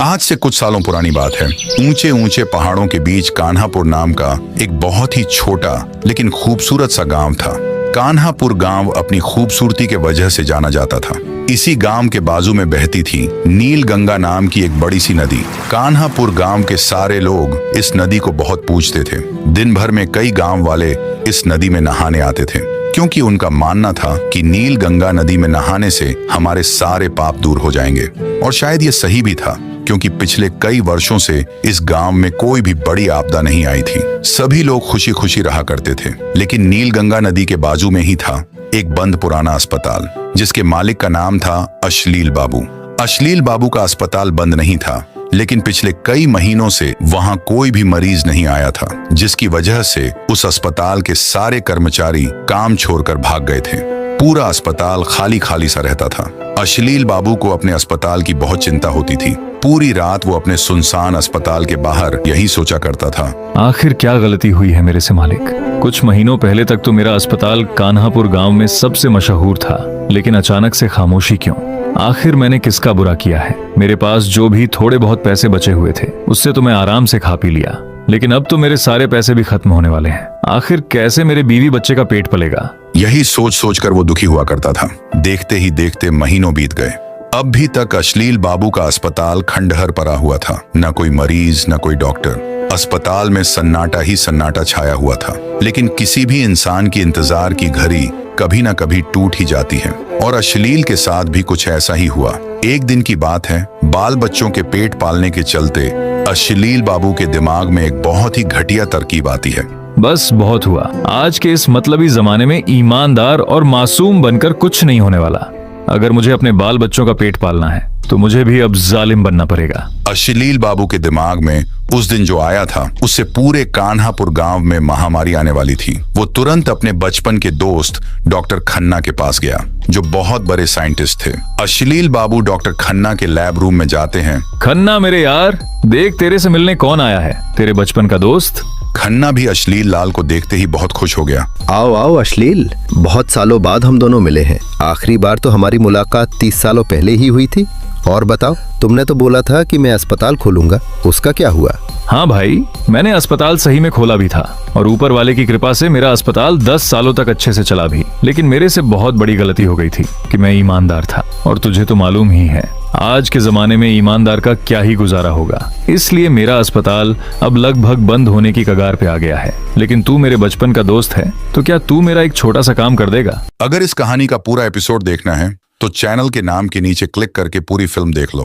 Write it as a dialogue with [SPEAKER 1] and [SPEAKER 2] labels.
[SPEAKER 1] आज से कुछ सालों पुरानी बात है। ऊंचे ऊंचे पहाड़ों के बीच कान्हापुर नाम का एक बहुत ही छोटा लेकिन खूबसूरत सा गांव था। कान्हापुर गांव अपनी खूबसूरती के वजह से जाना जाता था। इसी गांव के बाजू में बहती थी नील गंगा नाम की एक बड़ी सी नदी। कान्हापुर गांव के सारे लोग इस नदी को बहुत पूजते थे। दिन भर में कई गांव वाले इस नदी में नहाने आते थे, क्योंकि उनका मानना था कि नील गंगा नदी में नहाने से हमारे सारे पाप दूर हो जाएंगे। और शायद ये सही भी था, क्योंकि पिछले कई वर्षों से इस गांव में कोई भी बड़ी आपदा नहीं आई थी। सभी लोग खुशी खुशी रहा करते थे। लेकिन नील गंगा नदी के बाजू में ही था एक बंद पुराना अस्पताल, जिसके मालिक का नाम था अश्लील बाबू। अश्लील बाबू का अस्पताल बंद नहीं था, लेकिन पिछले कई महीनों से वहां कोई भी मरीज नहीं आया था, जिसकी वजह से उस अस्पताल के सारे कर्मचारी काम छोड़कर भाग गए थे। पूरा अस्पताल खाली खाली सा रहता था। अश्लील बाबू को अपने अस्पताल की बहुत चिंता होती थी। पूरी रात वो अपने सुनसान अस्पताल के बाहर यही सोचा करता था,
[SPEAKER 2] आखिर क्या गलती हुई है मेरे से मालिक। कुछ महीनों पहले तक तो मेरा अस्पताल कान्हापुर गांव में सबसे मशहूर था, लेकिन अचानक से खामोशी क्यों? आखिर मैंने किसका बुरा किया है? मेरे पास जो भी थोड़े बहुत पैसे बचे हुए थे, उससे तो मैं आराम से खा पी लिया, लेकिन अब तो मेरे सारे पैसे भी खत्म होने वाले हैं। आखिर कैसे मेरे बीवी बच्चे का पेट पलेगा?
[SPEAKER 1] यही सोच सोच कर वो दुखी हुआ करता था। देखते ही देखते महीनों बीत गए। अब भी तक अश्लील बाबू का अस्पताल खंडहर पड़ा हुआ था। न कोई मरीज, न कोई डॉक्टर। अस्पताल में सन्नाटा ही सन्नाटा छाया हुआ था। लेकिन किसी भी इंसान की इंतजार की घड़ी कभी न कभी टूट ही जाती है, और अश्लील के साथ भी कुछ ऐसा ही हुआ। एक दिन की बात है, बाल बच्चों के पेट पालने के चलते अश्लील बाबू के दिमाग में एक बहुत ही घटिया तरकीब आती है।
[SPEAKER 2] बस बहुत हुआ। आज के इस मतलबी जमाने में ईमानदार और मासूम बनकर कुछ नहीं होने वाला। अगर मुझे अपने बाल बच्चों का पेट पालना है तो मुझे भी अब जालिम बनना पड़ेगा।
[SPEAKER 1] अश्लील बाबू के दिमाग में उस दिन जो आया था, उससे पूरे कान्हापुर गांव में महामारी आने वाली थी। वो तुरंत अपने बचपन के दोस्त डॉक्टर खन्ना के पास गया, जो बहुत बड़े साइंटिस्ट थे। अश्लील बाबू डॉक्टर खन्ना के लैब रूम में जाते हैं।
[SPEAKER 2] खन्ना मेरे यार, देख तेरे से मिलने कौन आया है, तेरे बचपन का दोस्त।
[SPEAKER 1] खन्ना भी अश्लील लाल को देखते ही बहुत खुश हो गया।
[SPEAKER 3] आओ आओ अश्लील, बहुत सालों बाद हम दोनों मिले हैं। आखिरी बार तो हमारी मुलाकात 30 सालों पहले ही हुई थी। और बताओ, तुमने तो बोला था कि मैं अस्पताल खोलूंगा, उसका क्या हुआ?
[SPEAKER 2] हाँ भाई, मैंने अस्पताल सही में खोला भी था, और ऊपर वाले की कृपा से मेरा अस्पताल 10 सालों तक अच्छे से चला भी। लेकिन मेरे से बहुत बड़ी गलती हो गई थी कि मैं ईमानदार था, और तुझे तो मालूम ही है आज के जमाने में ईमानदार का क्या ही गुजारा होगा। इसलिए मेरा अस्पताल अब लगभग बंद होने की कगार पे आ गया है। लेकिन तू मेरे बचपन का दोस्त है, तो क्या तू मेरा एक छोटा सा काम कर देगा?
[SPEAKER 1] अगर इस कहानी का पूरा एपिसोड देखना है तो चैनल के नाम के नीचे क्लिक करके पूरी फिल्म देख लो।